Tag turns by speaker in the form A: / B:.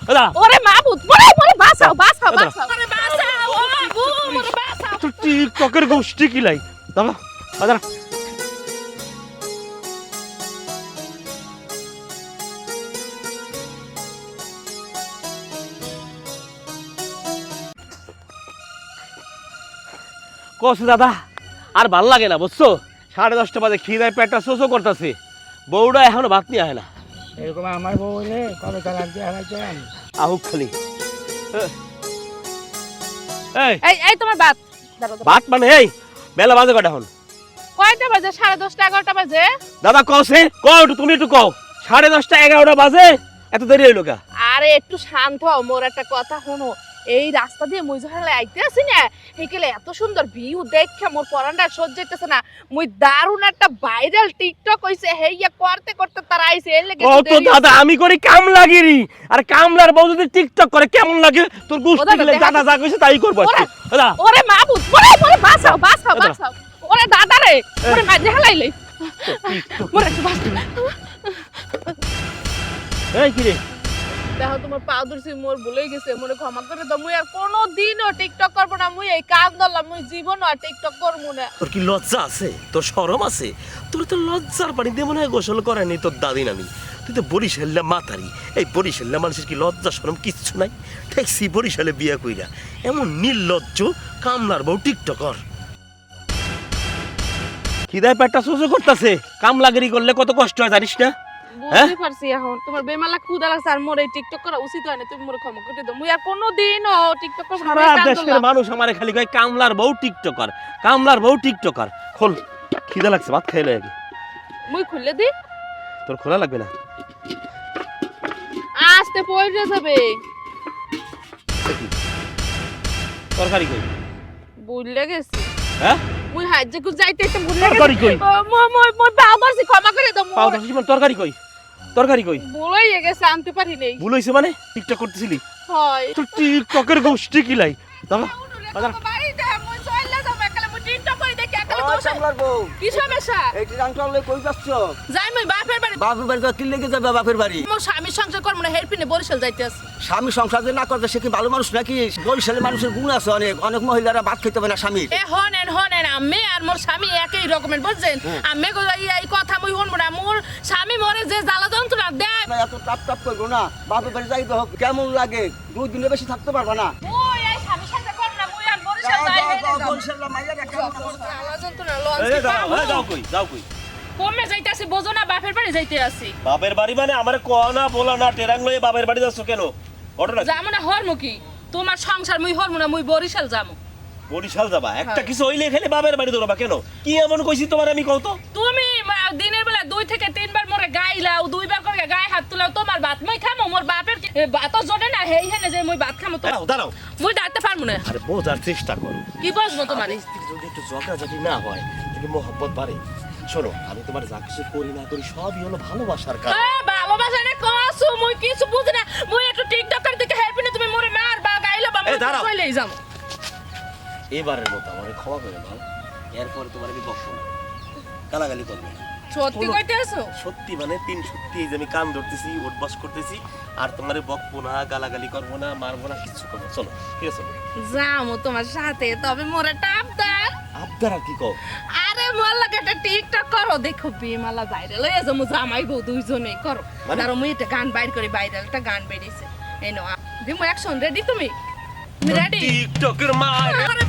A: দাদা
B: ওরে মাহবুব মোরে বাঁচাও ওরে বাঁচাও ও আবু মোরে বাঁচাও
A: তোর টিকটকের গোষ্ঠী কিলাই দাদা দাদা কসে দাদা আর ভাল লাগে না বুঝছো 10:30 বাজে খিদায় পেটটা শোষো করতেছে বউটা এখনো ভাত নিয়ে আয় না
C: এরকম আমার বউ রে কবে তালাক দিয়ে হারাইছেন
A: আহুক খালি এই
B: এই তোমার বাত
A: ভাত মানে এই বেলা বাজে কটা এখন
B: কয়টা বাজে 10:30 11টা বাজে
A: দাদা কসে কও তুমি একটু কও 10:30 11টা বাজে এত দেরি হইলো কা
B: আরে একটু শান্ত হও মোর একটা কথা শোনো এই রাস্তা দিয়ে মুই যখন আইতে আছি না হেকেলে এত সুন্দর ভিউ দেখে মোর পরানটা সহ্য হইতেছে না মুই দারুণ একটা ভাইরাল টিকটক হইছে হেইয়া করতে করতে তার আইছে এর লাগি
A: ও তো দাদা আমি করি কামলাগিরি আর কামলার বউ যদি টিকটক করে কেমন লাগে তোর গোষ্ঠী গেলে দাদা যা কইছে তাই করব দাদা
B: ওরে মাহবুব মোরে বাঁচাও ওরে দাদা রে ওরে মাঝে হালাইলে মোরে একটু বাঁচাও
A: এই কি রে
B: দেখো তোমার পা ধরছি মোর ভুলে গেছে মনে ক্ষমা করে দাও মুই আর কোনোদিনও টিকটক করব না মুই এই কাজ ধরলাম মুই জীবনও আর টিকটক করব না
D: তোর কি লজ্জা আছে তোর শরম আছে তোর তো লজ্জার পানি দিয়ে মনে হয় গোসল করেনি তোর দাদি নানি তুই তো বরিশাল্লা মাতারি এই বরিশাল্লা মানুষের কি লজ্জা শরম কিচ্ছু নাই ঠেকসি বরিশালে বিয়া কইরা এমন নির্লজ্জ কামলার বউ টিকটকর
A: খিদায় পেটটা শোষো করতেছে কামলাগিরি করলে কত কষ্ট হয় জানিস না
B: বুঝতে পারছি এখন তোমার বেমালা ক্ষুধা লাগছে আর মোর এই টিকটক করা উচিত হয় না তুমি মোর ক্ষমা করে দাও মুই আর কোনোদিনও টিকটক করব না
A: সারা দেশের মানুষ আমারে খালি কয় কামলার বউ টিকটকার খোল খিদা লাগছে ভাত খাইলে আগে
B: মুই খুলে দি
A: তোর খোলা লাগবে না
B: আস্তে পড়ে যাবে
A: তরকারি কই
B: ভুলে গেছি
A: হ্যাঁ
B: মুই হাজ্জে কু যাইতে একটু ভুলে
A: তরকারি কই?
B: মই পাও ধরছি ক্ষমা করে দাও
A: পাও দশ জীবন তরকারি কই
B: ভুলেই গেছে আনতে পারি নাই
A: ভুল হইছে মানে টিকটক করতেছিলি
B: হয়
A: তোর টিকটকের গোষ্ঠী কিলাই দাদা দাদা
B: বাড়িতে মুই চলে যাব একালে মুই টিকটক করে দেখি একালে
E: ও
B: বসে
E: চামলার বউ
B: কি সমস্যা
E: এই ট্রাঙ্কটা লই কই যাচ্ছ
B: যাই মুই বাপের বাড়ি
E: বাপের বাড়ি কি লেগে যাবে বাপের বাড়ি
B: মোর স্বামীর সংসার করব না হেরপিনে বরিশাল যাইতে আছে
E: স্বামী সংসার যে না করবে সে কি ভালো মানুষ নাকি বরিশালের মানুষের গুণ আছে অনেক অনেক মহিলারা ভাত খেতে হবে না স্বামীর
B: এ হনেন আমি আর মোর স্বামী একই রকমের বুঝছেন আমি এই কথা মুই শুনবো না মোর স্বামী মরে যে জ্বালা যন্ত্রণা দেয়
E: এত টাপ টাপ করবো না বাপের বাড়ি যাইতে হোক কেমন লাগে 2 দিনের বেশি থাকতে পারবা না
B: মুই এই স্বামী সংসার করব না মুই আর বরিশাল যাই
E: বরিশালের মাইয়ারা কেমন অবস্থা?
B: জ্বালা যন্ত্রণা
A: এই যাও কই
B: কমে যাইতে আসি বোঝো না বাপের বাড়ি যাইতে আসি
A: বাপের বাড়ি মানে আমারে কোয়া না বলা না টেরাং লয়ে বাপের বাড়ি যাচ্ছ কেন ঘটনা কি?
B: যামু না হরমুখী তোমার সংসার মুই হরমু না মুই বরিশাল যামু
A: বরিশাল যাবা একটা কিছু হইলে খেলে বাপের বাড়ি দৌড়াবা কেন কি এমন কইছি তোমার আমি কও তো
B: তুমি দিনের বেলা 2 থেকে 3 বার মোরে গাইলাও 2 বার করে গায়ে হাত তুলাও তোমার ভাত মই খামো মোর বাপের ভাতও জোনে না হেই হেনে যে মই ভাত খামো তো
A: দাঁড়াও
B: মুই ডাকতে পারমু না
A: আরে বোঝার চেষ্টা করো
B: কি বুঝবো তোমার
A: স্ত্রী যদি একটু ঝগড়াঝাটি না হয় তাহলে মোহব্বত বাড়ে শোনো আমি তোমার যা কিছু করি না করি সবই হলো ভালোবাসার কাজ
B: বাবা বাসা না কসু মুই কিছু বুঝি না মুই একটু টিকটক করে দেখে হেল্পিনে তুমি মোরে মার বা গাইলো বা
A: এই দাঁড়াও।
B: কইলেই যাম
A: এবারের মতো আমারে ক্ষমা করে দাও এরপর তোমার আমি বকবো না গালাগালি করবো না
B: সত্যি কইতে আছো
A: সত্যি মানে তিন সত্যি এই যে আমি কান ধরতেছি উঠবাস করতেছি আর তোমারে বকবো না গালাগালি করবো না মারবো না কিছু করবো চলো ঠিক আছে
B: যামু তোমার সাথে তবে মোরে টাপ দাও
A: আবদার আর কি কও
B: আরে মোর লাগে একটা টিকটক করো দেখো বিমালা ভাইরাল হয়ে যাবো জামাই বউ দুইজনেই করো
A: মানে?
B: আর মুই একটা গান বাইর করি ভাইরাল একটা গান বেরিয়েছে এই নাও দিমু অ্যাকশন রেডি তুমি রেডি
A: টিকটকের মা
B: আরে